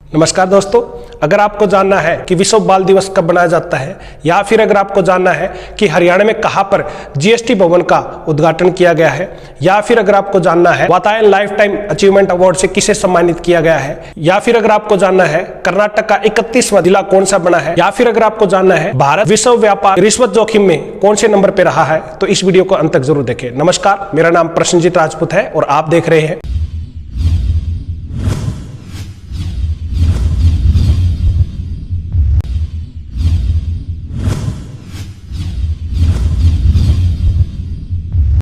नमस्कार दोस्तों, अगर आपको जानना है कि विश्व बाल दिवस कब मनाया जाता है या फिर अगर आपको जानना है कि हरियाणा में कहां पर जीएसटी भवन का उद्घाटन किया गया है या फिर अगर आपको जानना है Vatayan life time achievement award से किसे सम्मानित किया गया है या फिर अगर आपको जानना है कर्नाटक का 31वां जिला कौन सा बना है या फिर अगर आपको जानना है भारत विश्व व्यापार रिश्वत जोखिम में कौन से नंबर पर रहा है तो इस वीडियो को अंत तक जरूर देखें। नमस्कार, मेरा नाम प्रसन्नजीत राजपूत है और आप देख रहे हैं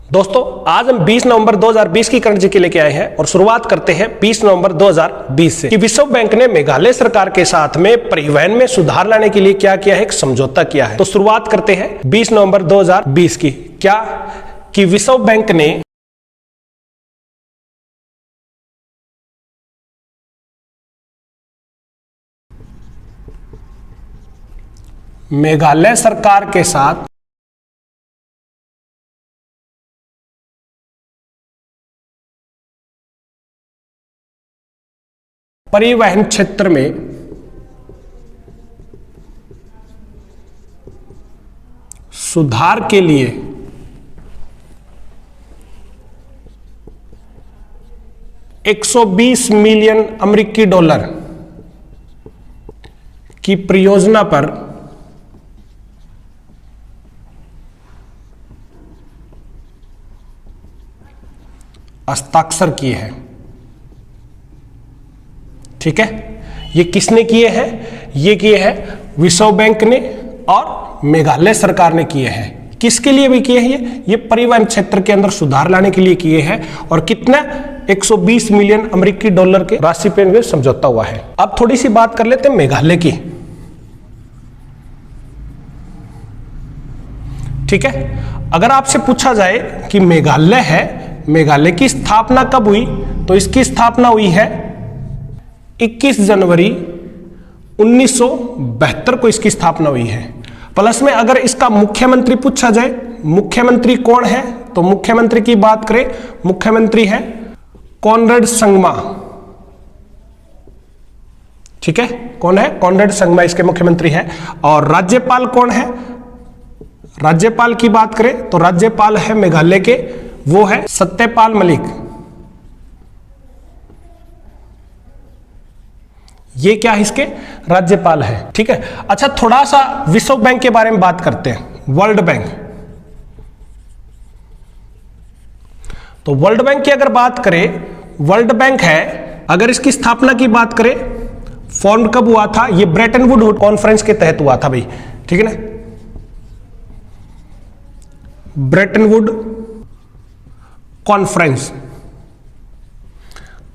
दोस्तों। आज हम 20 नवंबर 2020 की करंट जीके लेके आए हैं और शुरुआत करते हैं 20 नवंबर 2020 से कि विश्व बैंक ने मेघालय सरकार के साथ में परिवहन में सुधार लाने के लिए क्या किया है, एक समझौता किया है। तो शुरुआत करते हैं 20 नवंबर 2020 की। क्या कि विश्व बैंक ने मेघालय सरकार के साथ परिवहन क्षेत्र में सुधार के लिए $120 मिलियन अमेरिकी डॉलर की परियोजना पर हस्ताक्षर किए हैं। ठीक है, ये किसने किए हैं? ये किए हैं विश्व बैंक ने और मेघालय सरकार ने किए हैं। किसके लिए भी किए हैं? ये परिवहन क्षेत्र के अंदर सुधार लाने के लिए किए हैं और कितना 120 मिलियन अमेरिकी डॉलर के राशि पे समझौता हुआ है। अब थोड़ी सी बात कर लेते हैं मेघालय की। ठीक है, अगर आपसे पूछा जाए कि मेघालय है, मेघालय की स्थापना कब हुई, तो इसकी स्थापना हुई है 21 जनवरी 1972 को इसकी स्थापना हुई है। प्लस में अगर इसका मुख्यमंत्री पूछा जाए, मुख्यमंत्री कौन है, तो मुख्यमंत्री की बात करें, मुख्यमंत्री है कॉनरेड संगमा। ठीक है, कौन है? कॉनरेड संगमा इसके मुख्यमंत्री है। और राज्यपाल कौन है? राज्यपाल की बात करें तो राज्यपाल है मेघालय के, वो है सत्यपाल मलिक। ये क्या है? इसके राज्यपाल है। ठीक है, अच्छा थोड़ा सा विश्व बैंक के बारे में बात करते हैं। वर्ल्ड बैंक, तो वर्ल्ड बैंक की अगर बात करें, वर्ल्ड बैंक है, अगर इसकी स्थापना की बात करें, फॉर्म कब हुआ था? ये ब्रेटन वुड कॉन्फ्रेंस के तहत हुआ था भाई। ठीक है ना, ब्रेटन वुड कॉन्फ्रेंस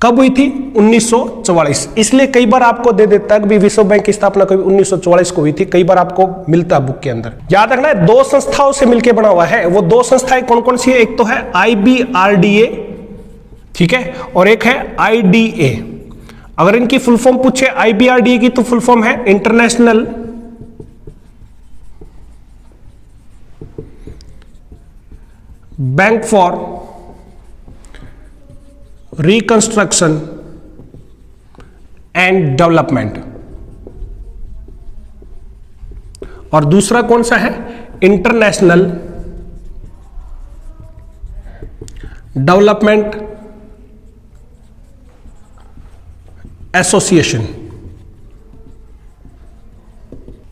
कब हुई थी? 1944। इसलिए कई बार आपको दे देता है कि विश्व बैंक की स्थापना कभी 1944 को हुई थी, कई बार आपको मिलता है बुक के अंदर। याद रखना है, दो संस्थाओं से मिलकर बना हुआ है। वो दो संस्थाएं कौन कौन सी है? एक तो है IBRDA, ठीक है, और एक है IDA। अगर इनकी फुल फॉर्म पूछे IBRDA की, तो फुल फॉर्म है international bank for reconstruction and development, और दूसरा कौन सा है? International development association.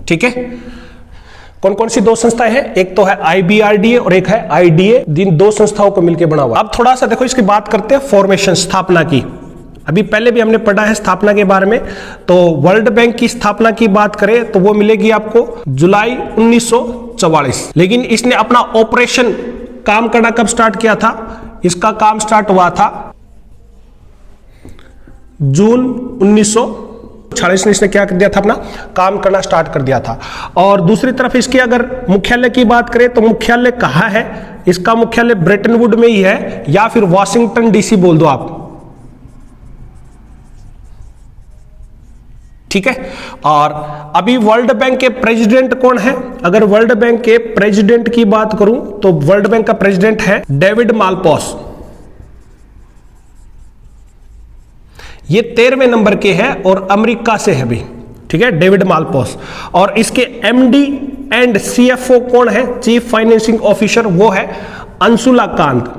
ठीक है, कौन कौन सी दो संस्थाएं हैं? एक तो है IBRDA और एक है IDA। इन दो संस्थाओं को मिलकर बना हुआ। अब थोड़ा सा देखो, इसकी बात करते हैं फॉर्मेशन, स्थापना की। अभी पहले भी हमने पढ़ा है स्थापना के बारे में। तो वर्ल्ड बैंक की स्थापना की बात करें तो वो मिलेगी आपको जुलाई 1944। लेकिन इसने अपना ऑपरेशन काम करना कब स्टार्ट किया था? इसका काम स्टार्ट हुआ था जून 1946 में। इसने क्या कर दिया था? अपना काम करना स्टार्ट कर दिया था। और दूसरी तरफ इसकी अगर मुख्यालय की बात करें तो मुख्यालय कहाँ है? इसका मुख्यालय ब्रेटन वुड में ही है, या फिर वॉशिंगटन DC बोल दो आप। ठीक है, और अभी वर्ल्ड बैंक के प्रेसिडेंट कौन है? अगर वर्ल्ड बैंक के प्रेसिडेंट की बात करूं तो वर्ल्ड बैंक का प्रेसिडेंट है डेविड मालपास। ये 13वें नंबर के है और अमेरिका से है भी, ठीक है, डेविड मालपास। और इसके एमडी एंड सीएफओ कौन है, चीफ फाइनेंसिंग ऑफिसर, वो है अंशुला कांत,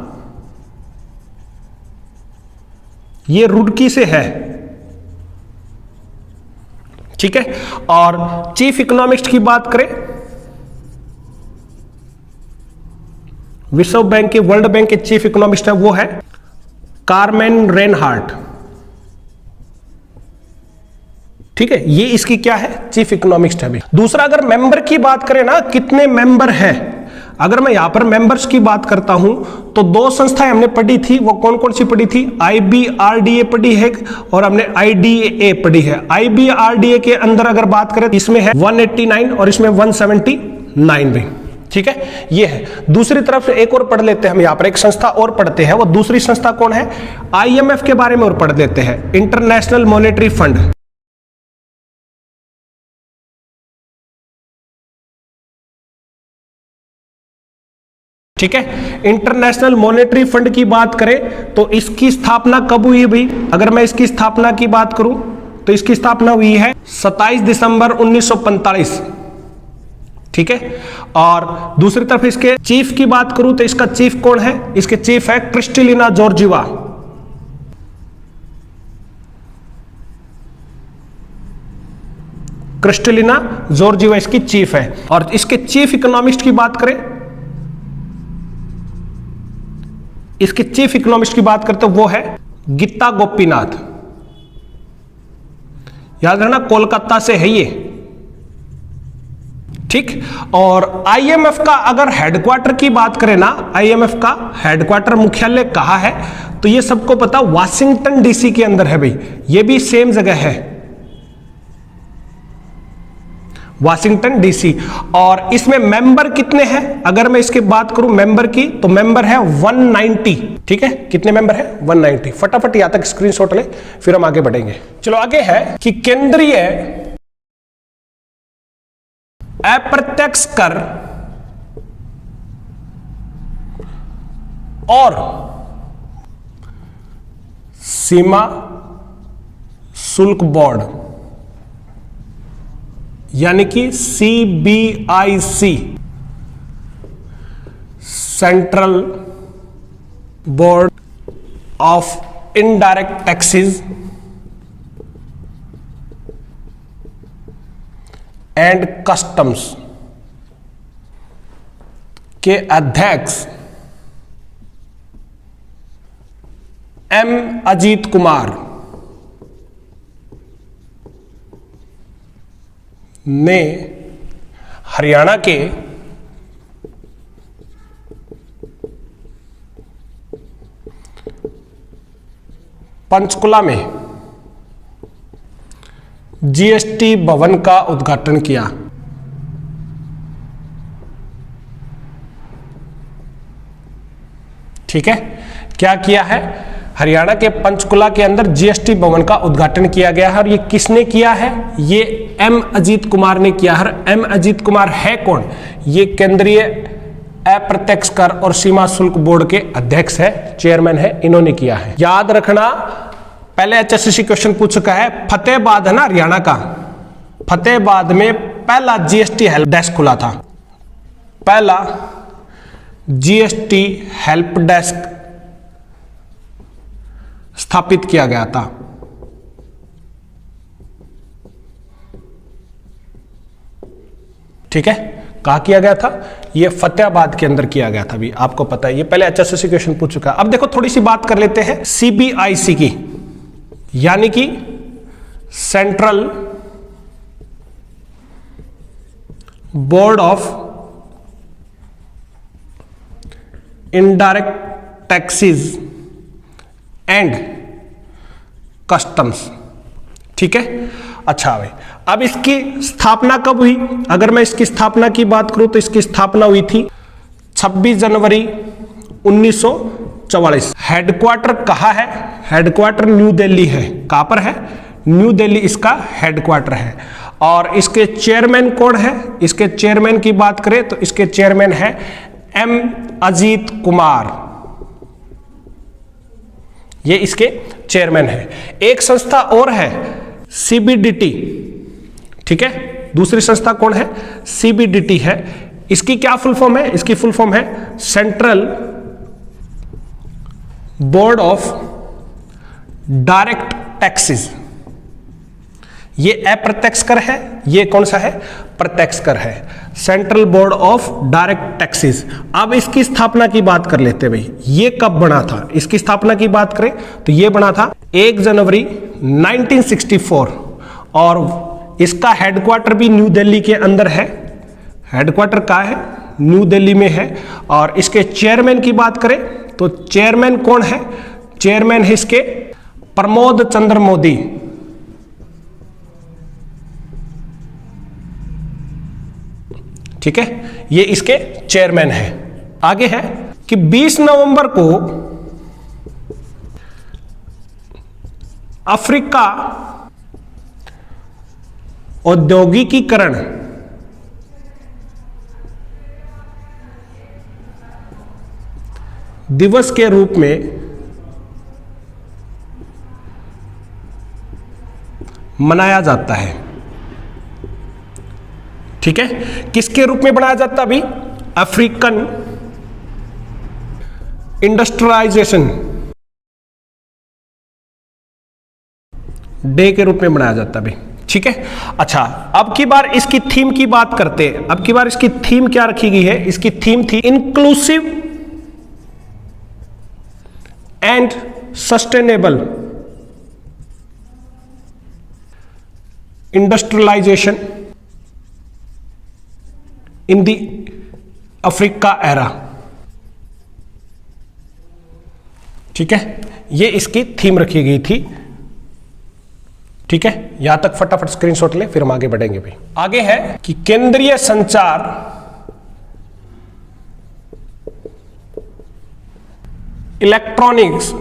ये रुड़की से है, ठीक है। और चीफ इकोनॉमिस्ट की बात करें, विश्व बैंक के, वर्ल्ड बैंक के चीफ इकोनॉमिस्ट है, वो है कार्मेन रेनहार्ट, ठीक है। ये इसकी क्या है, चीफ इकोनॉमिस्ट है भी। दूसरा, अगर मेंबर की बात करें ना, कितने मेंबर हैं, अगर मैं यहां पर मेंबर्स की बात करता हूं तो 2 संस्थाएं हमने पढ़ी थी, वो कौन कौन सी पढ़ी थी, IBRDA पढ़ी है और हमने IDA पढ़ी है। IBRDA के अंदर अगर बात करें, इसमें है 189 और इसमें 179 भी, ठीक है, ये है। दूसरी तरफ से एक और पढ़ लेते हैं हम, यहां पर एक संस्था और पढ़ते हैं, वो दूसरी संस्था कौन है, IMF के बारे में और पढ़ लेते हैं, इंटरनेशनल मॉनेटरी फंड, ठीक है। इंटरनेशनल मॉनेटरी फंड की बात करें तो इसकी स्थापना कब हुई भाई, अगर मैं इसकी स्थापना की बात करूं तो इसकी स्थापना हुई है 27 दिसंबर 1945, ठीक है। और दूसरी तरफ इसके चीफ की बात करूं तो इसका चीफ कौन है, इसके चीफ है क्रिस्टलिना जॉर्जिवा, क्रिस्टलिना जॉर्जिवा इसकी चीफ है। और इसके चीफ इकोनॉमिस्ट की बात करें, इसके चीफ इकोनॉमिस्ट की बात करते वो है गीता गोपीनाथ, याद रखना कोलकाता से है ये, ठीक। और IMF का अगर हेडक्वार्टर की बात करें ना, IMF का हेडक्वार्टर मुख्यालय कहां है, तो ये सबको पता वाशिंगटन DC के अंदर है भाई, ये भी सेम जगह है, वाशिंगटन DC। और इसमें मेंबर कितने हैं, अगर मैं इसकी बात करूं मेंबर की, तो मेंबर है 190, ठीक है। कितने मेंबर है, 190। फटाफट यहां तक स्क्रीनशॉट ले, फिर हम आगे बढ़ेंगे। चलो आगे है कि केंद्रीय अप्रत्यक्ष कर और सीमा शुल्क बोर्ड, यानी कि CBIC, central board of indirect taxes and customs के अध्यक्ष M अजीत कुमार ने हरियाणा के पंचकुला में GST भवन का उद्घाटन किया, ठीक है। क्या किया है, हरियाणा के पंचकुला के अंदर GST भवन का उद्घाटन किया गया है। और ये किसने किया है, ये M अजीत कुमार ने किया है। M अजीत कुमार है कौन, ये केंद्रीय अप्रत्यक्ष कर और सीमा शुल्क बोर्ड के अध्यक्ष है, चेयरमैन है, इन्होंने किया है। याद रखना, पहले HSCC क्वेश्चन पूछ चुका है, फतेहाबाद है ना हरियाणा का, फतेहाबाद में पहला GST हेल्प डेस्क खुला था, पहला GST हेल्प डेस्क स्थापित किया गया था, ठीक है। कहा किया गया था, ये फतेहाबाद के अंदर किया गया था, भी आपको पता है, ये पहले HSCC क्वेश्चन पूछ चुका है। अब देखो थोड़ी सी बात कर लेते हैं CBIC की, यानी कि central board of indirect taxes and customs, ठीक है। अच्छा भाई, अब इसकी स्थापना कब हुई, अगर मैं इसकी स्थापना की बात करूं तो इसकी स्थापना हुई थी 26 जनवरी 1944। हेडक्वार्टर कहां है, हेडक्वार्टर न्यू दिल्ली है, कहां पर है, न्यू दिल्ली इसका हेडक्वार्टर है। और इसके चेयरमैन कौन है, इसके चेयरमैन की बात करें तो इसके चेयरमैन है M अजीत कुमार, ये इसके चेयरमैन है। एक संस्था और है सीबीडीटी, ठीक है, दूसरी संस्था कौन है? सीबीडीटी है। इसकी क्या फुल फॉर्म है? इसकी फुल फॉर्म है central board of direct taxes. ये अप्रत्यक्ष कर है, ये कौन सा है? प्रत्यक्ष कर है, central board of direct taxes. अब इसकी स्थापना की बात कर लेते हैं भाई, ये कब बना था? इसकी स्थापना की बात करें तो ये बना था 1 जनवरी 1964 और इसका हेडक्वार्टर भी न्यू दिल्ली के अंदर है। हेडक्वार्टर कहाँ है? न्यू दिल्ली में है। और इसके चेयरमैन की बात करें तो चेयरमैन कौन है? चेयरमैन है इसके प्रमोद चंद्र मोदी। ठीक है, ये इसके चेयरमैन है। आगे है कि 20 नवंबर को अफ्रीका औद्योगिकीकरण दिवस के रूप में मनाया जाता है। ठीक है, किसके रूप में बनाया जाता है अभी? अफ्रीकन इंडस्ट्रियलाइजेशन डे के रूप में बनाया जाता है अभी। ठीक है, अच्छा, अब की बार इसकी थीम की बात करते हैं। अब की बार इसकी थीम क्या रखी गई है? इसकी थीम थी inclusive and sustainable industrialization in the Africa era. ठीक है, ये इसकी थीम रखी गई थी। ठीक है, यहां तक फटाफट स्क्रीनशॉट ले, फिर हम आगे बढ़ेंगे भाई। आगे है कि केंद्रीय संचार इलेक्ट्रॉनिक्स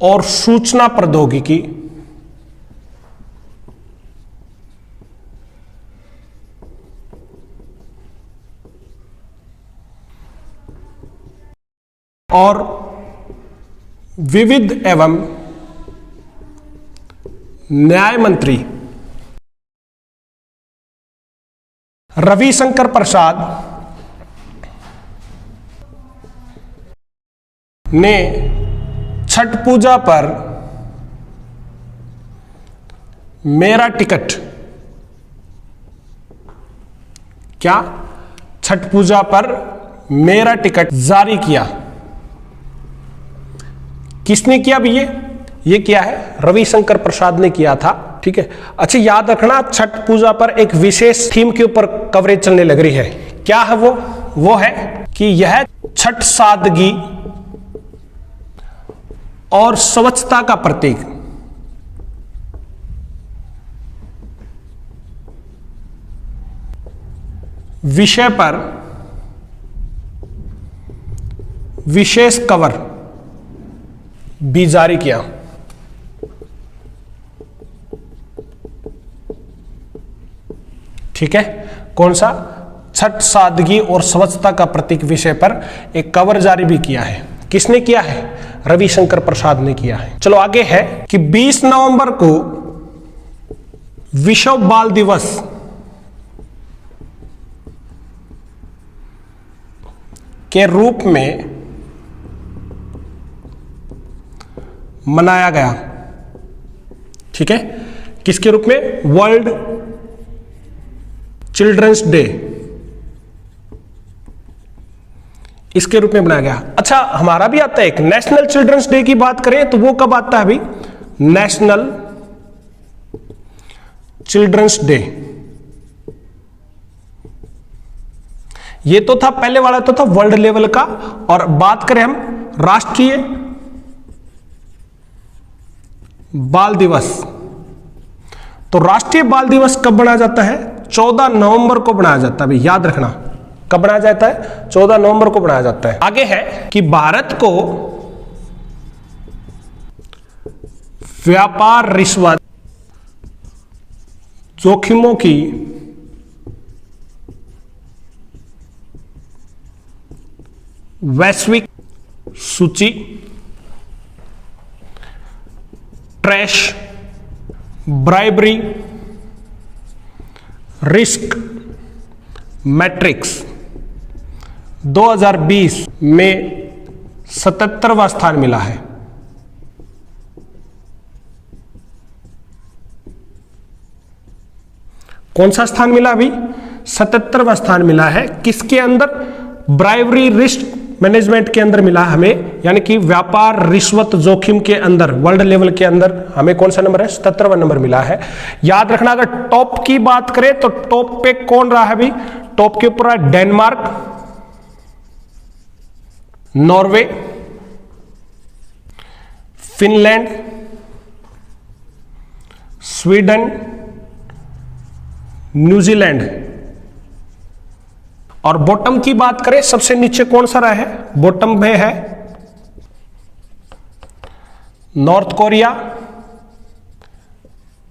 और सूचना प्रौद्योगिकी और विविध एवं न्याय मंत्री रविशंकर प्रसाद ने छठ पूजा पर मेरा टिकट, क्या? छठ पूजा पर मेरा टिकट जारी किया। किसने किया भी? ये किया है रविशंकर प्रसाद ने किया था। ठीक है, अच्छा, याद रखना छठ पूजा पर एक विशेष थीम के ऊपर कवरेज चलने लग रही है। क्या है वो है कि यह छठ सादगी और स्वच्छता का प्रतीक। विषय पर विशेष कवर भी जारी किया। ठीक है, कौन सा? छठ सादगी और स्वच्छता का प्रतीक विषय पर एक कवर जारी भी किया है। किसने किया है? रविशंकर प्रसाद ने किया है। चलो आगे है कि 20 नवंबर को विश्व बाल दिवस के रूप में मनाया गया। ठीक है, किसके रूप में? वर्ल्ड चिल्ड्रंस डे, इसके रूप में बनाया गया। अच्छा, हमारा भी आता है एक नेशनल चिल्ड्रंस डे की बात करें तो वो कब आता है अभी? National children's day. ये तो था पहले वाला, तो था वर्ल्ड लेवल का। और बात करें हम राष्ट्रीय बाल दिवस, तो राष्ट्रीय बाल दिवस कब बनाया जाता है? 14 नवंबर को बनाया जाता है भाई, याद रखना। कब बनाया जाता है? 14 नवंबर को बनाया जाता है। आगे है कि भारत को व्यापार रिश्वत जोखिमों की वैश्विक सूची, ट्रैश, ब्राइबरी, रिस्क मैट्रिक्स 2020 में 77वां स्थान मिला है। कौन सा स्थान मिला अभी? 77वां स्थान मिला है। किसके अंदर? ब्राइवरी रिस्क मैनेजमेंट के अंदर मिला हमें, यानी कि व्यापार रिश्वत जोखिम के अंदर वर्ल्ड लेवल के अंदर हमें कौन सा नंबर है? 77वां नंबर मिला है। याद रखना, अगर टॉप की बात करें तो टॉप पे कौन रहा है अभी? टॉप के ऊपर है Denmark, Norway, Finland, Sweden, New Zealand. और बॉटम की बात करें, सबसे नीचे कौन सा रहा है? बॉटम में है नॉर्थ कोरिया,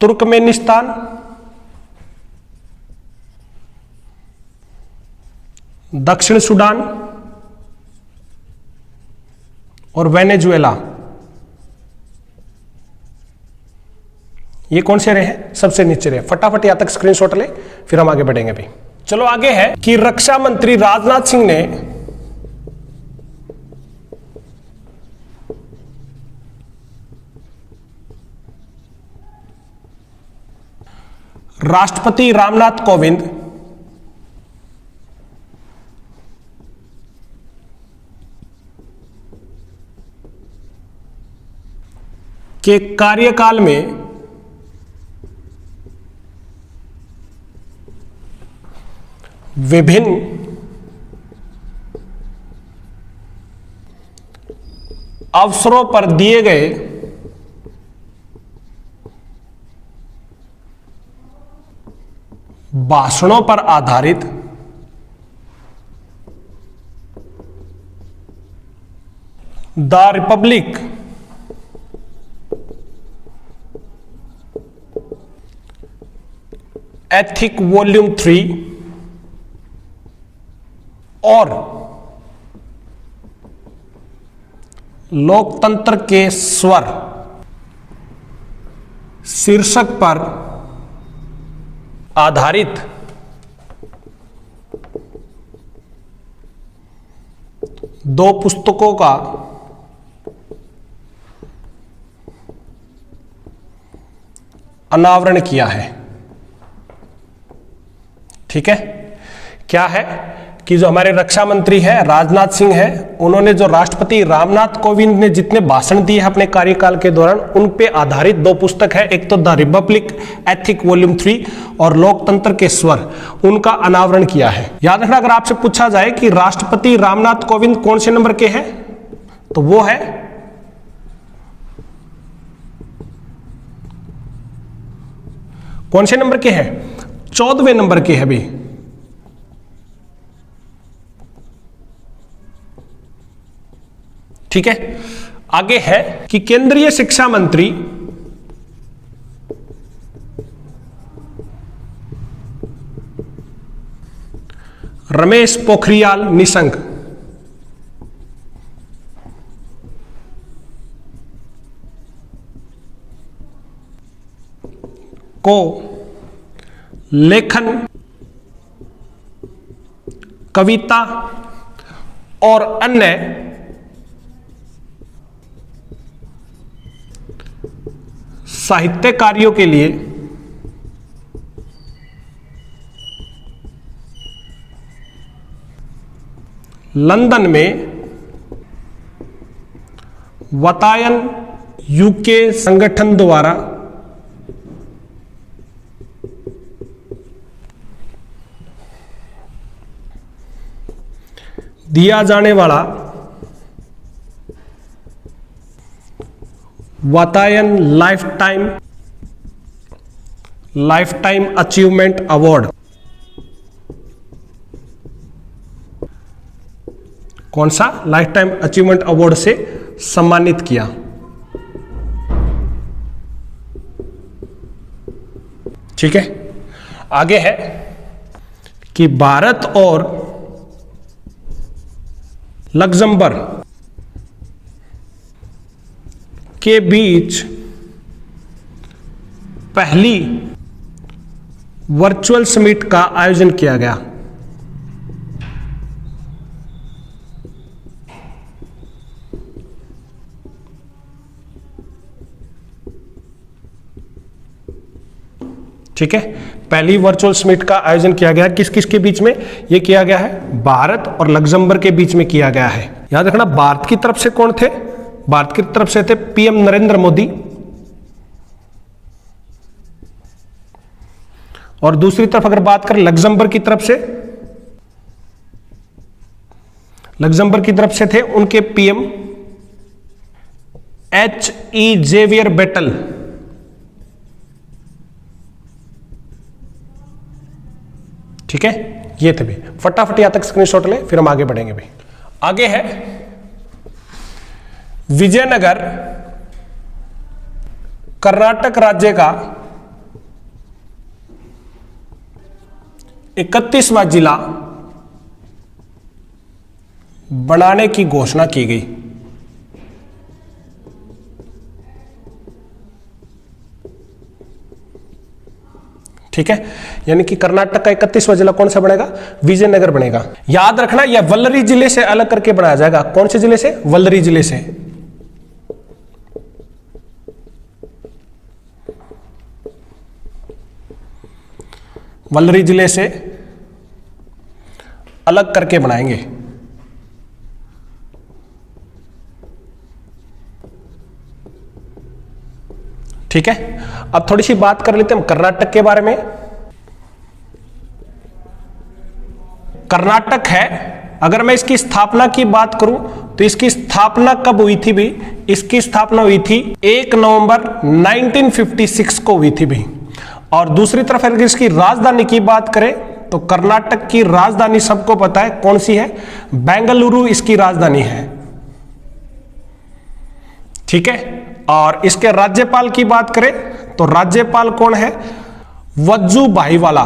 तुर्कमेनिस्तान, दक्षिण सूडान और वेनेजुएला। ये कौन से रहे हैं? सबसे नीचे रहे। फटाफट यहां तक स्क्रीनशॉट ले, फिर हम आगे बढ़ेंगे अभी। चलो आगे है कि रक्षा मंत्री राजनाथ सिंह ने राष्ट्रपति रामनाथ कोविंद के कार्यकाल में विभिन्न अवसरों पर दिए गए भाषणों पर आधारित द रिपब्लिक एथिक वॉल्यूम 3 और लोकतंत्र के स्वर शीर्षक पर आधारित दो पुस्तकों का अनावरण किया है। ठीक है, क्या है कि जो हमारे रक्षा मंत्री है राजनाथ सिंह है, उन्होंने जो राष्ट्रपति रामनाथ कोविंद ने जितने भाषण दिए हैं अपने कार्यकाल के दौरान, उन पे आधारित दो पुस्तक है, एक तो द रिपब्लिक एथिक वॉल्यूम 3 और लोकतंत्र के स्वर, उनका अनावरण किया है। याद रखना, अगर आपसे पूछा जाए कि राष्ट्रपति रामनाथ कोविंद कौन से नंबर के हैं, तो वो है कौन से नंबर के हैं? 14वें नंबर के हैं भी। ठीक है, आगे है कि केंद्रीय शिक्षा मंत्री रमेश पोखरियाल निशंक को लेखन, कविता और अन्य साहित्य कार्यों के लिए लंदन में वातायन यूके संगठन द्वारा दिया जाने वाला Vatayan life time achievement award, कौन सा? लाइफ टाइम अचीवमेंट अवार्ड से सम्मानित किया। ठीक है, आगे है कि भारत और लग्जमबर्ग के बीच पहली वर्चुअल समिट का आयोजन किया गया। ठीक है, पहली वर्चुअल समिट का आयोजन किया गया किस किस के बीच में? यह किया गया है भारत और लग्जमबर्ग के बीच में किया गया है। याद रखना, भारत की तरफ से कौन थे? भारत की तरफ से थे पीएम नरेंद्र मोदी, और दूसरी तरफ अगर बात करें लग्जमबर्ग की तरफ से, लग्जमबर्ग की तरफ से थे उनके पीएम H.E. Xavier battle. ठीक है, ये थे भाई, फटाफट यहां तक स्क्रीनशॉट ले, फिर हम आगे बढ़ेंगे भाई। आगे है विजयनगर कर्नाटक राज्य का 31वां जिला बनाने की घोषणा की गई। ठीक है, यानी कि कर्नाटक का 31वां जिला कौन सा बनेगा? विजयनगर बनेगा। याद रखना, यह वल्लरी जिले से अलग करके बनाया जाएगा। कौन से जिले से? वल्लरी जिले से। वल्लरी जिले से अलग करके बनाएंगे। ठीक है, अब थोड़ी सी बात कर लेते हैं हम कर्नाटक के बारे में। कर्नाटक है, अगर मैं इसकी स्थापना की बात करूं तो इसकी स्थापना कब हुई थी भी? इसकी स्थापना हुई थी 1 नवंबर 1956 को हुई थी भी। और दूसरी तरफ अगर इसकी राजधानी की बात करें तो कर्नाटक की राजधानी सबको पता है कौन सी है? बेंगलुरु इसकी राजधानी है। ठीक है, और इसके राज्यपाल की बात करें तो राज्यपाल कौन है? वजुभाईवाला।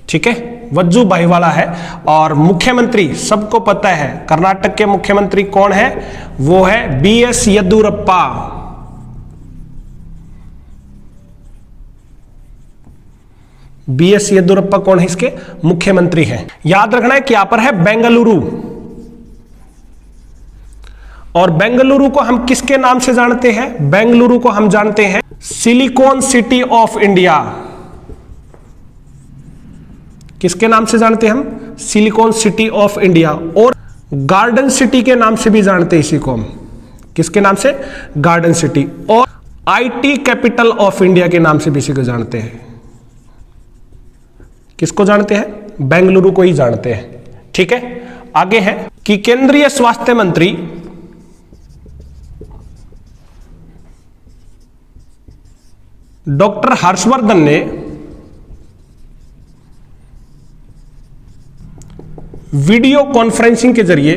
ठीक है, वजुभाईवाला है। और मुख्यमंत्री सबको पता है, कर्नाटक के मुख्यमंत्री कौन है? वो है BS येदियुरप्पा। BS येदियुरप्पा कौन है? इसके मुख्यमंत्री हैं। याद रखना है कि यहां पर है बेंगलुरु, और बेंगलुरु को हम किसके नाम से जानते हैं? बेंगलुरु को हम जानते हैं सिलिकॉन सिटी ऑफ इंडिया। किसके नाम से जानते हैं हम? Silicon city of India. और गार्डन सिटी के नाम से भी जानते हैं इसी को हम। किसके नाम से? Garden city. और IT कैपिटल ऑफ इंडिया के नाम से भी इसी को जानते हैं। किसको जानते हैं? बेंगलुरु को ही जानते हैं। ठीक है, आगे है कि केंद्रीय स्वास्थ्य मंत्री डॉक्टर हर्षवर्धन ने वीडियो कॉन्फ्रेंसिंग के जरिए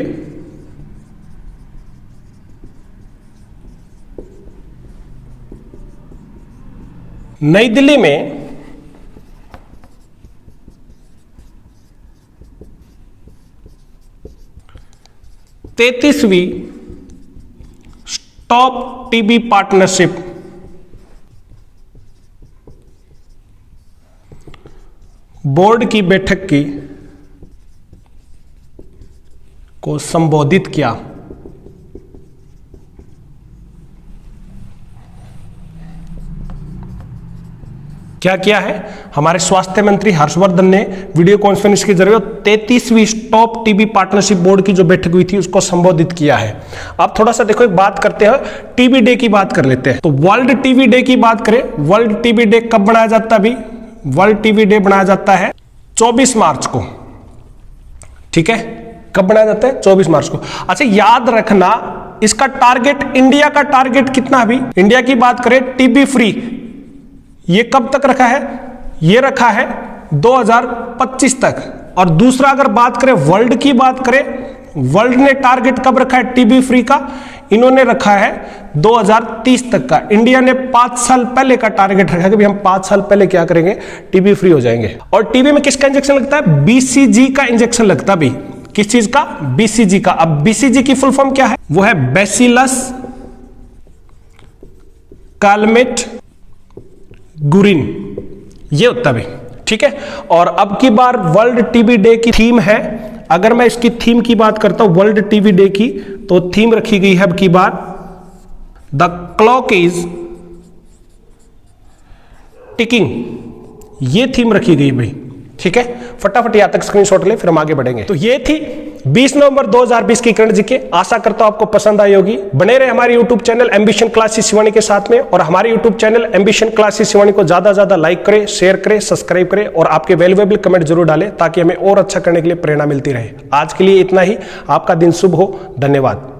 नई दिल्ली में तैंतीसवीं स्टॉप टीबी पार्टनरशिप बोर्ड की बैठक को संबोधित किया। क्या किया है? हमारे स्वास्थ्य मंत्री हर्षवर्धन ने वीडियो कॉन्फ्रेंस के जरिए 33वीं स्टॉप टीबी पार्टनरशिप बोर्ड की जो बैठक हुई थी उसको संबोधित किया है। अब थोड़ा सा देखो, एक बात करते हैं, टीबी डे की बात कर लेते हैं। तो वर्ल्ड टीबी डे की बात करें, वर्ल्ड टीबी डे कब बनाया जाता है? अभी वर्ल्ड टीबी डे बनाया जाता है 24 मार्च को। ठीक है, कब बनाया जाता है? 24 मार्च को। अच्छा, याद रखना इसका टारगेट, इंडिया का टारगेट कितना? अभी इंडिया की बात करें, टीबी फ्री, ये कब तक रखा है? ये रखा है 2025 तक। और दूसरा अगर बात करें वर्ल्ड की बात करें, वर्ल्ड ने टारगेट कब रखा है टीबी फ्री का? इन्होंने रखा है 2030 तक का। इंडिया ने 5 साल पहले का टारगेट रखा है कि भाई हम 5 साल पहले क्या करेंगे, टीबी फ्री हो जाएंगे। और टीबी में किसका इंजेक्शन लगता है? बीसीजी का इंजेक्शन लगता है भाई। किस चीज का? बीसीजी का। अब बीसीजी की फुल फॉर्म क्या है? वो है बैसिलस कालमेट गुरिन, ये होता है भाई, ठीक है। और अब की बार वर्ल्ड टीबी डे की थीम है, अगर मैं इसकी थीम की बात करता हूं वर्ल्ड टीबी डे की, तो थीम रखी गई है अब की बार द क्लॉक इज टिकिंग, ये थीम रखी गई भाई, ठीक है। फटाफट यहां तक स्क्रीनशॉट ले, फिर हम आगे बढ़ेंगे। तो ये थी 20 नवंबर 2020 की करंट जीके। आशा करता हूं आपको पसंद आई होगी। बने रहे हमारे YouTube channel ambition classes Shivani के साथ में, और हमारे YouTube channel ambition classes Shivani को ज्यादा ज्यादा लाइक करें, शेयर करें, सब्सक्राइब करें, और आपके वैल्यूएबल कमेंट जरूर डालें ताकि हमें और अच्छा करने के लिए प्रेरणा मिलती रहे। आज के लिए इतना ही। आपका दिन शुभ हो। धन्यवाद।